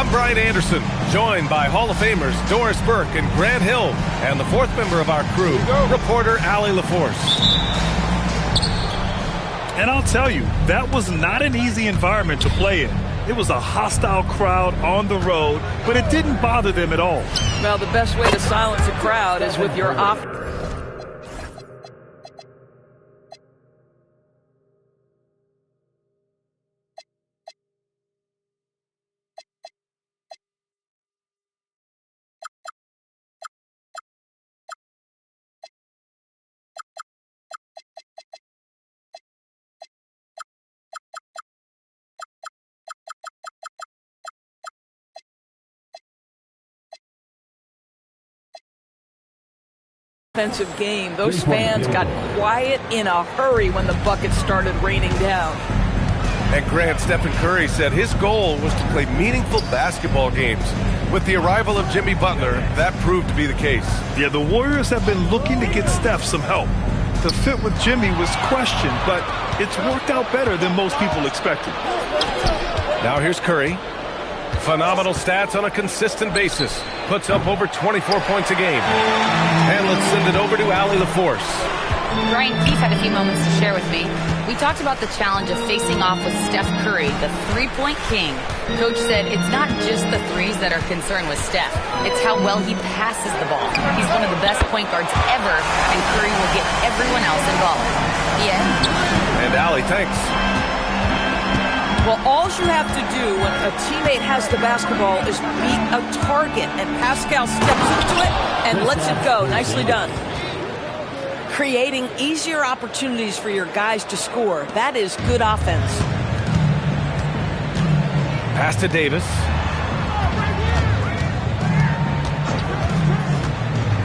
I'm Brian Anderson, joined by Hall of Famers Doris Burke and Grant Hill, and the fourth member of our crew, reporter Allie LaForce. And I'll tell you, that was not an easy environment to play in. It was a hostile crowd on the road, but it didn't bother them at all. Well, the best way to silence a crowd is with your offensive game. Those fans got quiet in a hurry when the buckets started raining down. And Grant, Stephen Curry said his goal was to play meaningful basketball games. With the arrival of Jimmy Butler, that proved to be the case. Yeah, the Warriors have been looking to get Steph some help. The fit with Jimmy was questioned, but it's worked out better than most people expected. Now here's Curry. Phenomenal stats on a consistent basis. Puts up over 24 points a game. And let's send it over to Allie LaForce. Brian Keefe had a few moments to share with me. We talked about the challenge of facing off with Steph Curry, the three-point king. Coach said it's not just the threes that are concerned with Steph. It's how well he passes the ball. He's one of the best point guards ever, and Curry will get everyone else involved. Yeah. And Allie, thanks. Well, all you have to do when a teammate has the basketball is beat a target, and Pascal steps into it and lets it go. Nicely done. Creating easier opportunities for your guys to score. That is good offense. Pass to Davis.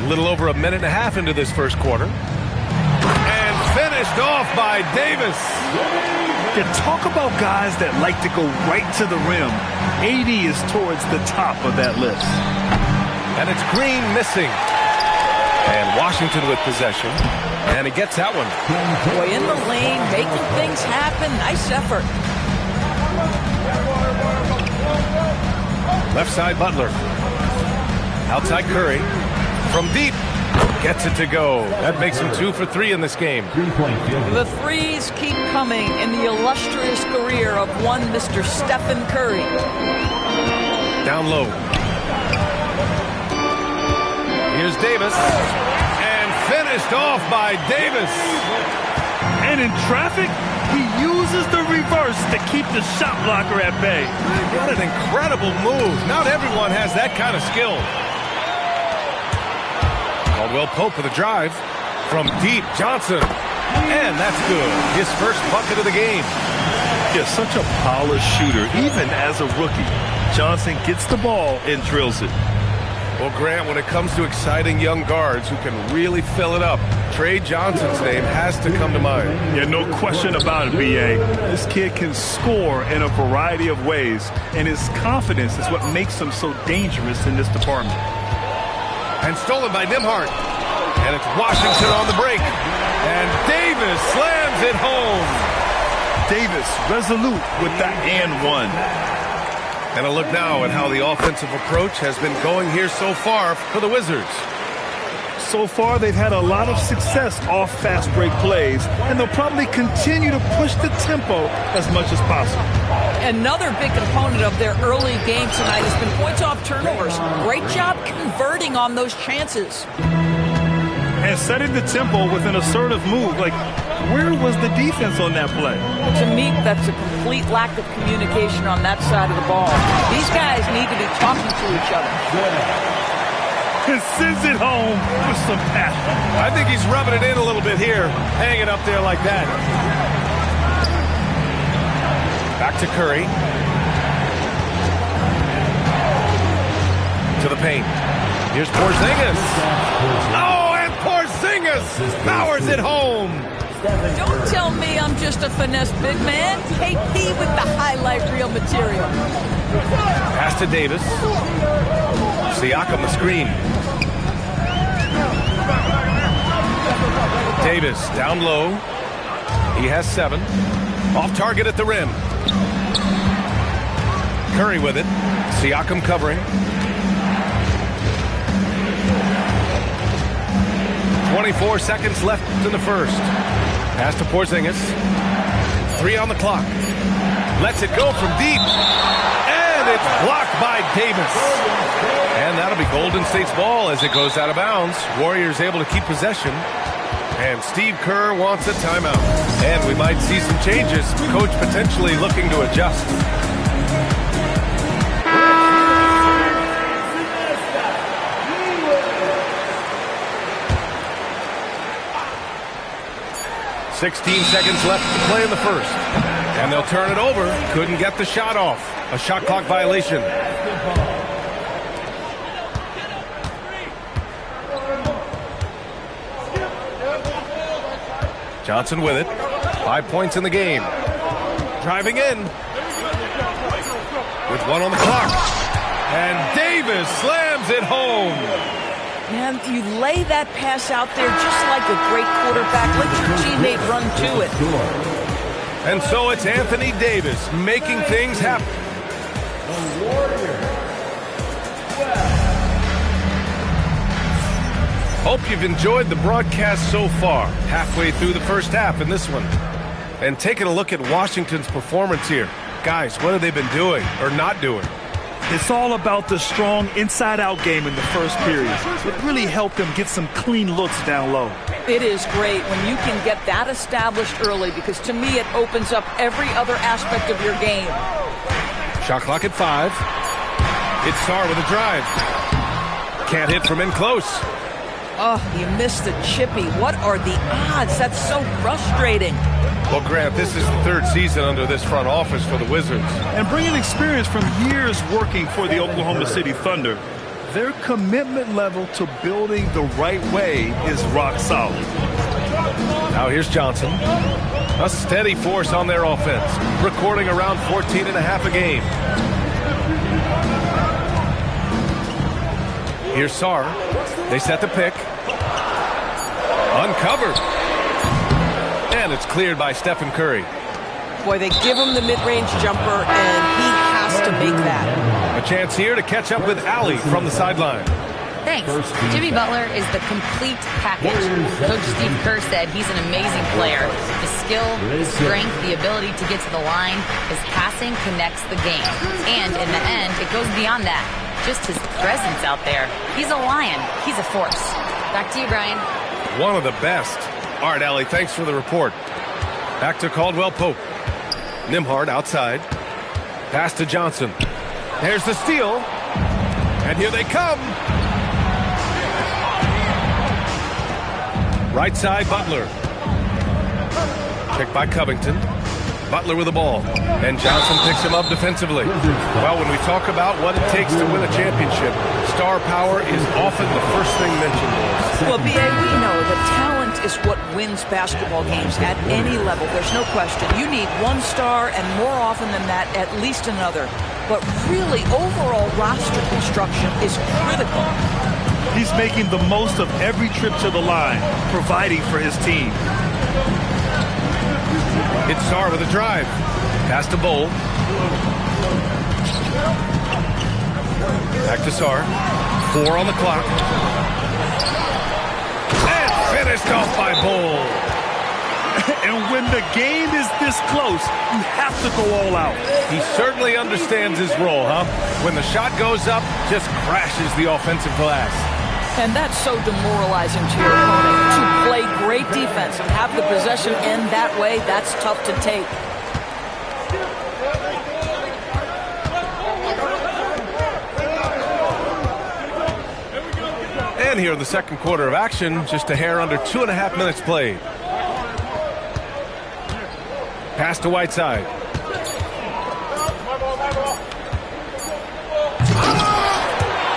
A little over a minute and a half into this first quarter. And finished off by Davis. Yeah, talk about guys that like to go right to the rim. 80 is towards the top of that list. And it's Green missing. And Washington with possession. And he gets that one. Boy, in the lane, making things happen. Nice effort. Left side, Butler. Outside, Curry. From deep. Gets it to go. That makes him 2 for 3 in this game. The threes keep coming in the illustrious career of one Mr. Stephen Curry. Down low. Here's Davis. And finished off by Davis. And in traffic, he uses the reverse to keep the shot blocker at bay. What an incredible move. Not everyone has that kind of skill. Caldwell Pope with a drive from deep. Johnson. And that's good. His first bucket of the game. Yeah, such a polished shooter, even as a rookie. Johnson gets the ball and drills it. Well, Grant, when it comes to exciting young guards who can really fill it up, Trey Johnson's name has to come to mind. Yeah, no question about it, B.A. This kid can score in a variety of ways, and his confidence is what makes him so dangerous in this department. And stolen by Nembhard. And it's Washington on the break. And Davis slams it home. Davis resolute with that and one. And a look now at how the offensive approach has been going here so far for the Wizards. So far, they've had a lot of success off fast break plays, and they'll probably continue to push the tempo as much as possible. Another big component of their early game tonight has been points off turnovers. Great job converting on those chances. And setting the tempo with an assertive move. Like, where was the defense on that play? To me, that's a complete lack of communication on that side of the ball. These guys need to be talking to each other. And sends it home with some passion. I think he's rubbing it in a little bit here, hanging up there like that. Back to Curry. To the paint. Here's Porzingis. Oh, and Porzingis powers it home. Don't tell me I'm just a finesse big man. KP with the highlight reel material. Pass to Davis. Siakam the screen. Davis down low. He has 7. Off target at the rim. Curry with it. Siakam covering. 24 seconds left in the first. Pass to Porzingis. 3 on the clock. Lets it go from deep. And it's blocked by Davis. And that'll be Golden State's ball as it goes out of bounds. Warriors able to keep possession. And Steve Kerr wants a timeout. And we might see some changes. Coach potentially looking to adjust. "16 seconds left to play in the first. And they'll turn it over. Couldn't get the shot off. A shot clock violation. Johnson with it. 5 points in the game. Driving in. With 1 on the clock. And Davis slams it home. Man, you lay that pass out there just like a great quarterback. Let your teammate run to it. And so it's Anthony Davis making things happen. Hope you've enjoyed the broadcast so far. Halfway through the first half in this one. And taking a look at Washington's performance here. Guys, what have they been doing or not doing? It's all about the strong inside-out game in the first period. It really helped them get some clean looks down low. It is great when you can get that established early because to me it opens up every other aspect of your game. Shot clock at 5. It's Sarr with a drive. Can't hit from in close. Oh, you missed the chippy. What are the odds? That's so frustrating. Well, Grant, this is the 3rd season under this front office for the Wizards. And bringing experience from years working for the Oklahoma City Thunder, their commitment level to building the right way is rock solid. Now here's Johnson. A steady force on their offense, recording around 14.5 a game. Here's Sarr. They set the pick. Uncovered. And it's cleared by Stephen Curry. Boy, they give him the mid-range jumper, and he has to make that. A chance here to catch up with Allie from the sideline. Thanks. Jimmy Butler is the complete package. Coach Steve Kerr said he's an amazing player. His skill, his strength, the ability to get to the line, his passing connects the game. And in the end, it goes beyond that. Just his presence out there. He's a lion. He's a force. Back to you, Brian. One of the best. All right, Allie, thanks for the report. Back to Caldwell Pope. Nembhard outside. Pass to Johnson. There's the steal. And here they come. Right side, Butler. Picked by Covington. Butler with the ball. And Johnson picks him up defensively. Well, when we talk about what it takes to win a championship, star power is often the first thing mentioned. Well, B.A., we know that talent is what wins basketball games at any level. There's no question. You need one star, and more often than that, at least another. But really, overall roster construction is critical. He's making the most of every trip to the line, providing for his team. It's Sarr with a drive. Pass to Bol. Back to Sarr. 4 on the clock. And finished off by Bol. And when the game is this close, you have to go all out. He certainly understands his role, huh? When the shot goes up, just crashes the offensive glass. And that's so demoralizing to your opponent. To play great defense and have the possession end that way, that's tough to take. And here in the second quarter of action, just a hair under 2.5 minutes played. Pass to Whiteside.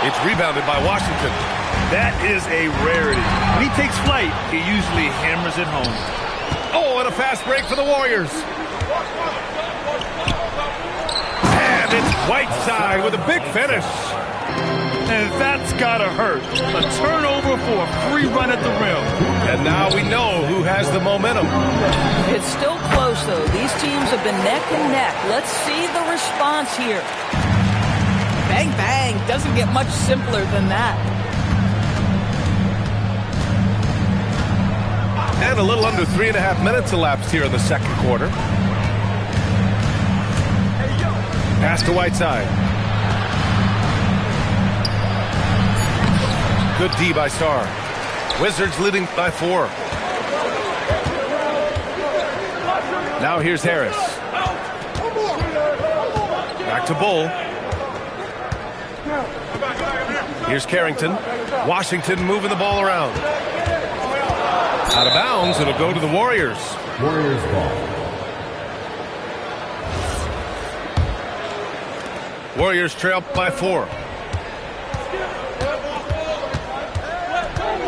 It's rebounded by Washington. That is a rarity. When he takes flight, he usually hammers it home. Oh, and a fast break for the Warriors. And it's Whiteside with a big finish. And that's gotta hurt. A turnover for a free run at the rim. And now we know who has the momentum. It's still close, though. These teams have been neck and neck. Let's see the response here. Bang, bang. Doesn't get much simpler than that. And a little under 3.5 minutes elapsed here in the second quarter. Pass to Whiteside. Good D by Starr. Wizards leading by 4. Now here's Harris. Back to Bull. Here's Carrington. Washington moving the ball around. Out of bounds, it'll go to the Warriors. Warriors ball. Warriors trail by 4.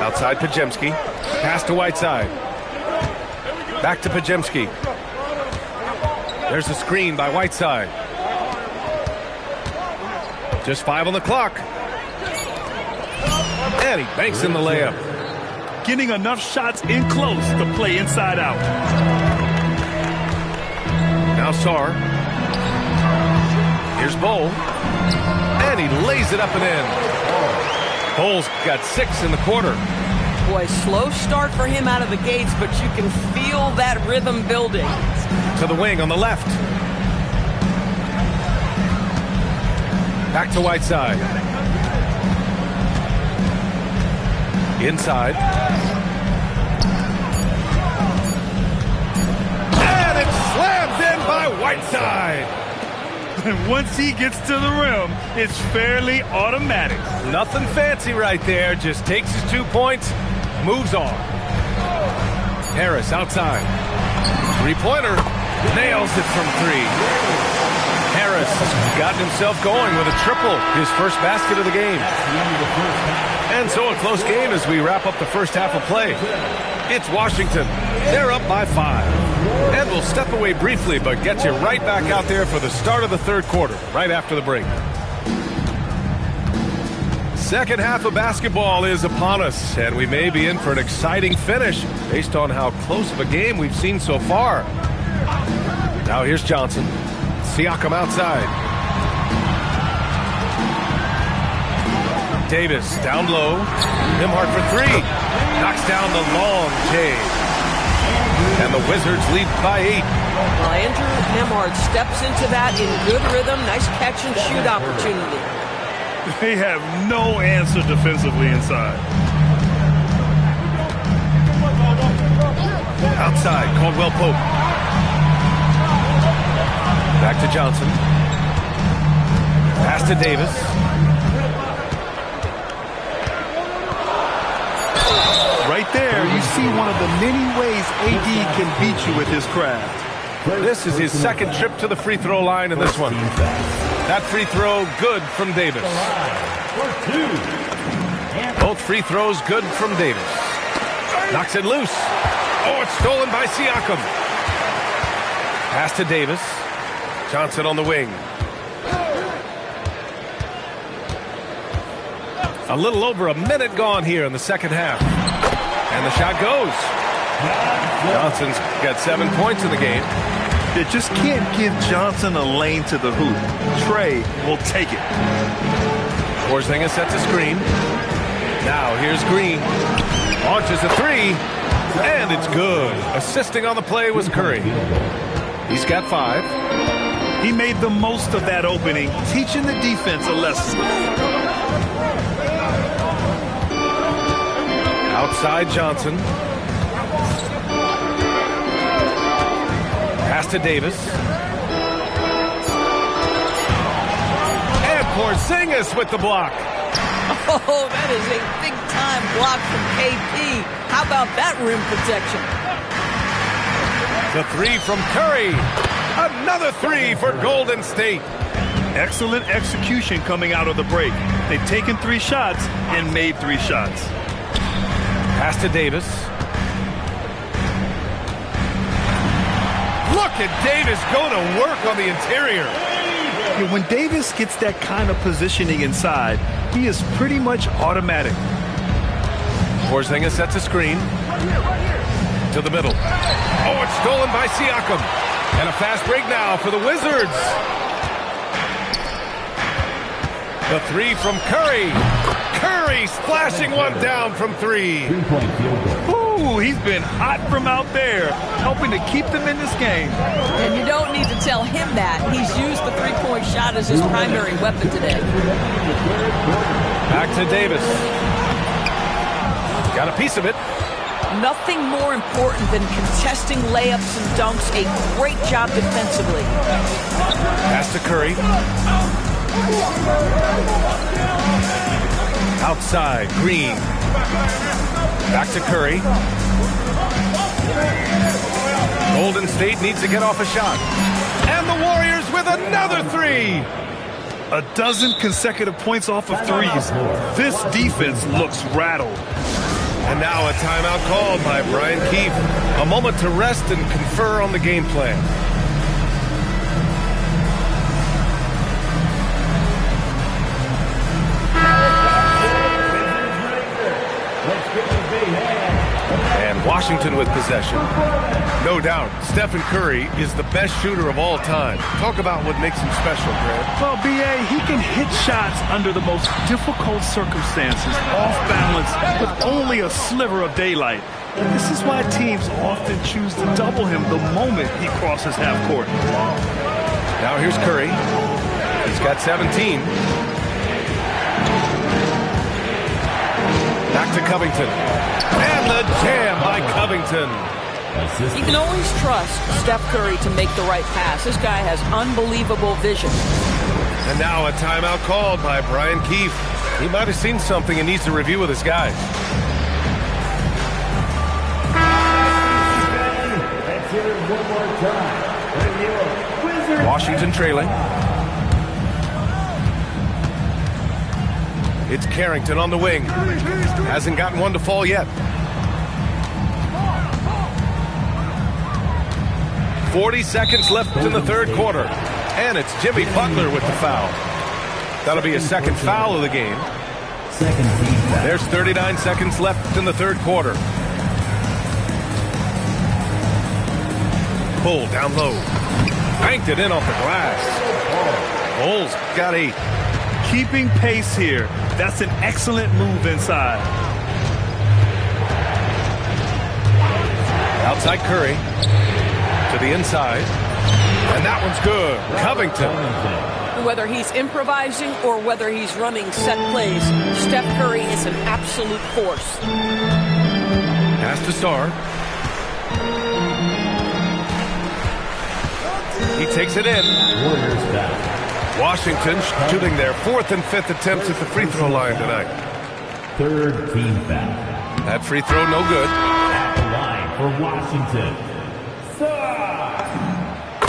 Outside Pajemski. Pass to Whiteside. Back to Pajemski. There's a screen by Whiteside. Just 5 on the clock. And he banks in the layup. Getting enough shots in close to play inside out. Now Sarr. Here's Bull. And he lays it up and in. Bull's got 6 in the quarter. Boy, slow start for him out of the gates, but you can feel that rhythm building. To the wing on the left. Back to Whiteside. Inside. And it's slammed in by Whiteside. And once he gets to the rim, it's fairly automatic. Nothing fancy right there. Just takes his 2 points, moves on. Harris outside. Three-pointer. Nails it from 3. Harris has gotten himself going with a triple. His first basket of the game. And so a close game as we wrap up the first half of play. It's Washington. They're up by 5. And we'll step away briefly, but get you right back out there for the start of the third quarter, right after the break. Second half of basketball is upon us, and we may be in for an exciting finish based on how close of a game we've seen so far. Now here's Johnson. Siakam outside. Davis down low. Nembhard for 3. Knocks down the long J. And the Wizards lead by 8. Well, Andrew Nembhard steps into that in good rhythm. Nice catch and shoot opportunity. They have no answer defensively inside. Outside, Caldwell Pope. Back to Johnson. Pass to Davis. Right there, you see one of the many ways AD can beat you with his craft. This is his second trip to the free throw line in this one. That free throw good from Davis. Both free throws good from Davis. Knocks it loose. Oh, it's stolen by Siakam. Pass to Davis. Johnson on the wing. A little over a minute gone here in the second half. And the shot goes. Johnson's got 7 points in the game. You just can't give Johnson a lane to the hoop. Trey will take it. Porzingis sets a screen. Now here's Green. Launches a 3. And it's good. Assisting on the play was Curry. He's got 5. He made the most of that opening, teaching the defense a lesson. Outside Johnson. Pass to Davis. And Porzingis with the block. Oh, that is a big-time block from KP. How about that rim protection? The 3 from Curry. Another 3 for Golden State. Excellent execution coming out of the break. They've taken 3 shots and made 3 shots. Pass to Davis. Look at Davis go to work on the interior. Yeah, when Davis gets that kind of positioning inside, he is pretty much automatic. Porzingis sets a screen. To the middle. Oh, it's stolen by Siakam. And a fast break now for the Wizards. The three from Curry. Curry splashing one down from three. Ooh, he's been hot from out there, helping to keep them in this game. And you don't need to tell him that. He's used the three-point shot as his primary weapon today. Back to Davis. Got a piece of it. Nothing more important than contesting layups and dunks. A great job defensively. Pass to Curry. Outside, Green. Back to Curry. Golden State needs to get off a shot. And the Warriors with another three. A dozen consecutive points off of threes. This defense looks rattled. And now a timeout called by Brian Keefe. A moment to rest and confer on the game plan. And Washington with possession. No doubt, Stephen Curry is the best shooter of all time. Talk about what makes him special, Grant. Well, B.A., he can hit shots under the most difficult circumstances, off balance, with only a sliver of daylight. This is why teams often choose to double him the moment he crosses half court. Now here's Curry. He's got 17. Back to Covington. And the jam by Covington. You can always trust Steph Curry to make the right pass. This guy has unbelievable vision. And now a timeout called by Brian Keefe. He might have seen something and needs to review with his guys. Let's hear it one more time. Washington trailing. It's Carrington on the wing. Hasn't gotten one to fall yet. 40 seconds left in the third quarter. And it's Jimmy Butler with the foul. That'll be his second foul of the game. There's 39 seconds left in the third quarter. Pull down low. Banked it in off the glass. Bulls got 8. Keeping pace here. That's an excellent move inside. Outside Curry. To the inside. And that one's good. Covington. Whether he's improvising or whether he's running set plays, Steph Curry is an absolute force. Pass to Star. He takes it in. Washington shooting their 4th and 5th attempts at the free throw line tonight. Third team foul. That free throw no good. At the line for Washington.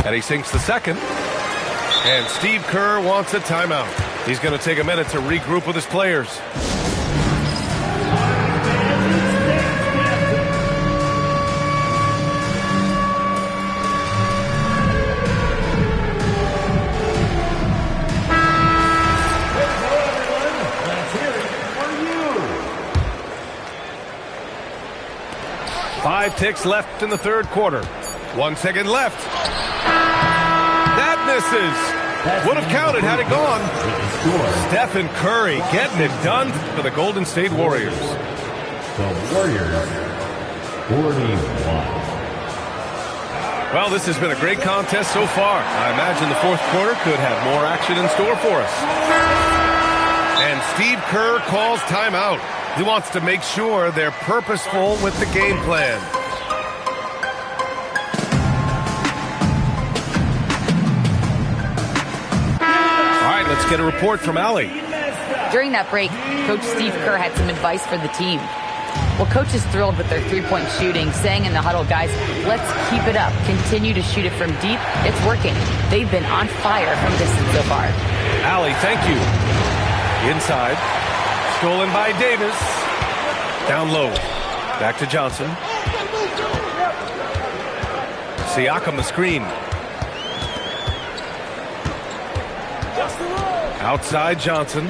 And he sinks the second. And Steve Kerr wants a timeout. He's going to take a minute to regroup with his players. Five ticks left in the third quarter. 1 second left. That misses. Would have counted had it gone. Stephen Curry getting it done for the Golden State Warriors. The Warriors, 41. Well, this has been a great contest so far. I imagine the fourth quarter could have more action in store for us. And Steve Kerr calls timeout. He wants to make sure they're purposeful with the game plan. All right, let's get a report from Allie. During that break, Coach Steve Kerr had some advice for the team. Well, Coach is thrilled with their three-point shooting, saying in the huddle, guys, let's keep it up. Continue to shoot it from deep. It's working. They've been on fire from distance so far. Allie, thank you. Inside. Stolen by Davis. Down low. Back to Johnson. Siakam the screen. Outside Johnson.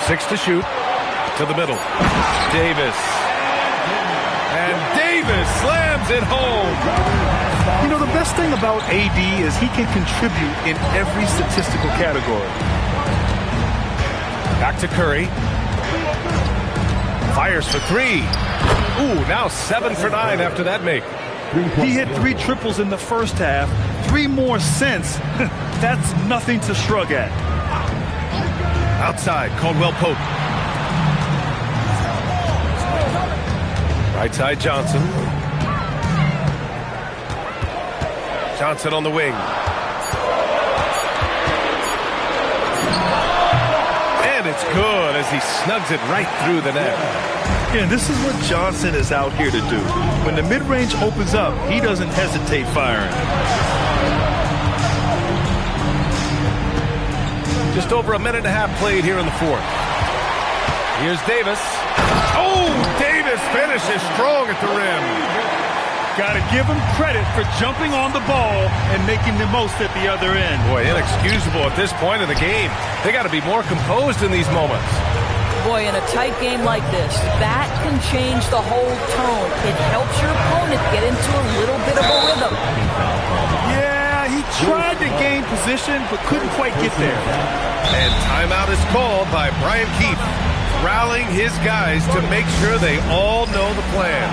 6 to shoot. To the middle. Davis. And Davis slams it home. You know, the best thing about AD is he can contribute in every statistical category. Back to Curry. Fires for three. Ooh, now 7 for 9 after that make. He hit 3 triples in the first half, 3 more since. That's nothing to shrug at. Outside, Caldwell Pope. Right side, Johnson. Johnson on the wing. And it's good as he snugs it right through the net. Yeah, this is what Johnson is out here to do. When the mid-range opens up, he doesn't hesitate firing. Just over a minute and a half played here in the fourth. Here's Davis. Oh, Davis finishes strong at the rim. Got to give him credit for jumping on the ball and making the most at the other end. Boy, inexcusable at this point of the game. They got to be more composed in these moments. Boy, in a tight game like this, that can change the whole tone. It helps your opponent get into a little bit of a rhythm. Yeah, he tried to gain position, but couldn't quite get there. And timeout is called by Brian Keefe, rallying his guys to make sure they all know the plan.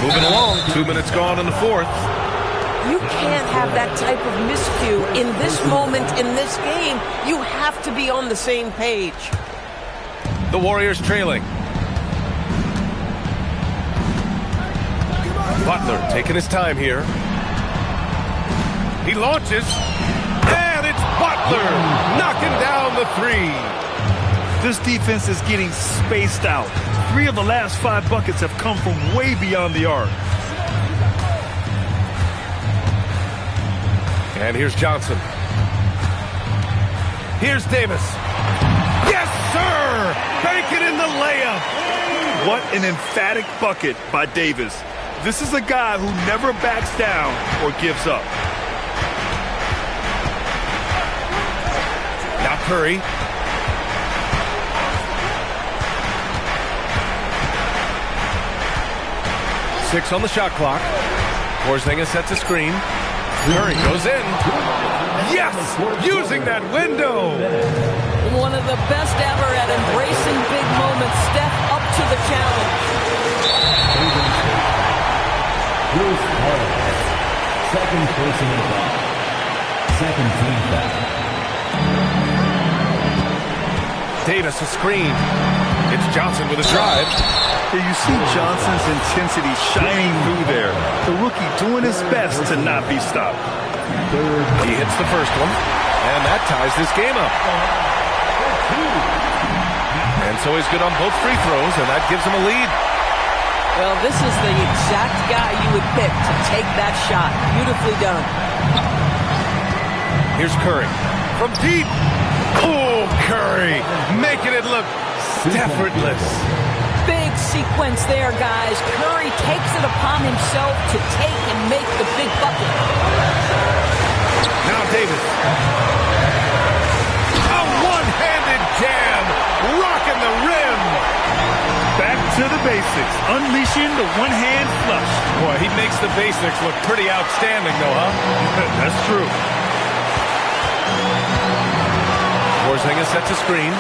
Moving along, 2 minutes gone in the fourth. You can't have that type of miscue in this moment, in this game. You have to be on the same page. The Warriors trailing. Butler taking his time here. He launches, and it's Butler knocking down the three. This defense is getting spaced out. 3 of the last 5 buckets have come from way beyond the arc. And here's Johnson. Here's Davis. Yes, sir! Bank it in the layup. What an emphatic bucket by Davis. This is a guy who never backs down or gives up. Now Curry. Six on the shot clock. Porzingis sets a screen. Curry goes in. Yes! Using that window. One of the best ever at embracing big moments. Step up to the challenge. Second personal foul. Second team foul. Davis a screen. It's Johnson with a drive. You see Johnson's intensity shining through there. The rookie doing his best to not be stopped. He hits the first one, and that ties this game up. And so he's good on both free throws, and that gives him a lead. Well, this is the exact guy you would pick to take that shot. Beautifully done. Here's Curry from deep. Oh, Curry making it look effortless. Big sequence there, guys. Curry takes it upon himself to take and make the big bucket. Now Davis. A one-handed jam, rocking the rim. Back to the basics, unleashing the one-hand flush. Boy, he makes the basics look pretty outstanding, though, huh? That's true. Porzingis sets a screen.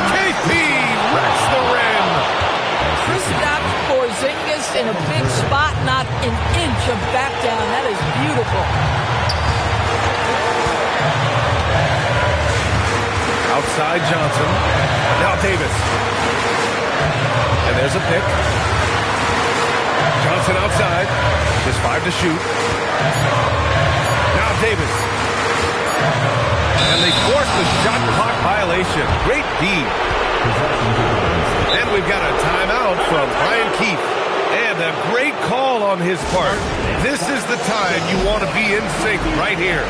KP wrecks the rim. Kristaps Porzingis in a big spot, not an inch of back down. That is beautiful. Outside Johnson. Now Davis. And there's a pick. Johnson outside. Just 5 to shoot. Now Davis. And they force the shot clock violation. Great D. And we've got a timeout from Brian Keefe. And a great call on his part. This is the time you want to be in sync right here.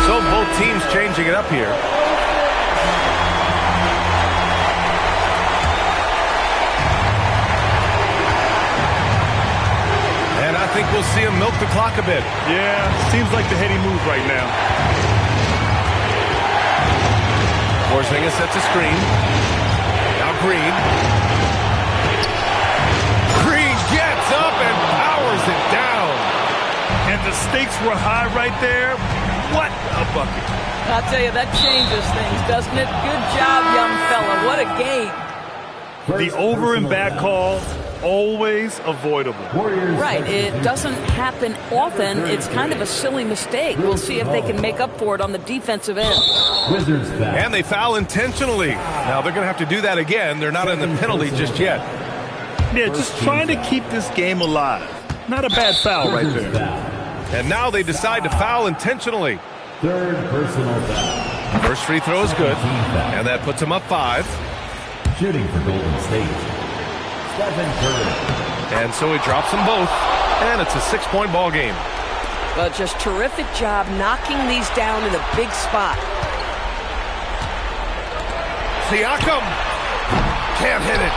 So both teams changing it up here. And I think we'll see him milk the clock a bit. Yeah, seems like the heady move right now. Porzingis sets a screen. Now Green. Green gets up and powers it down. And the stakes were high right there. What a bucket. I'll tell you, that changes things, doesn't it? Good job, young fella. What a game. The over and back call, always avoidable. Right. It doesn't happen often. It's kind of a silly mistake. We'll see if they can make up for it on the defensive end. Wizards foul. And they foul intentionally. Now they're going to have to do that again. They're not in the penalty just yet. Yeah, just trying to keep this game alive. Not a bad foul right there. And now they decide to foul intentionally. Third personal foul. First free throw is good. And that puts them up 5. Shooting for Golden State. Stephen Curry. And so he drops them both. And it's a 6-point ball game. But just terrific job knocking these down in a big spot. Siakam can't hit it.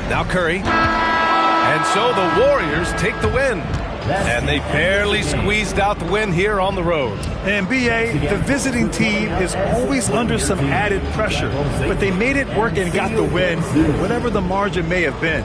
Now Curry. And so the Warriors take the win. And they barely squeezed out the win here on the road. And B.A., the visiting team is always under some added pressure. But they made it work and got the win, whatever the margin may have been.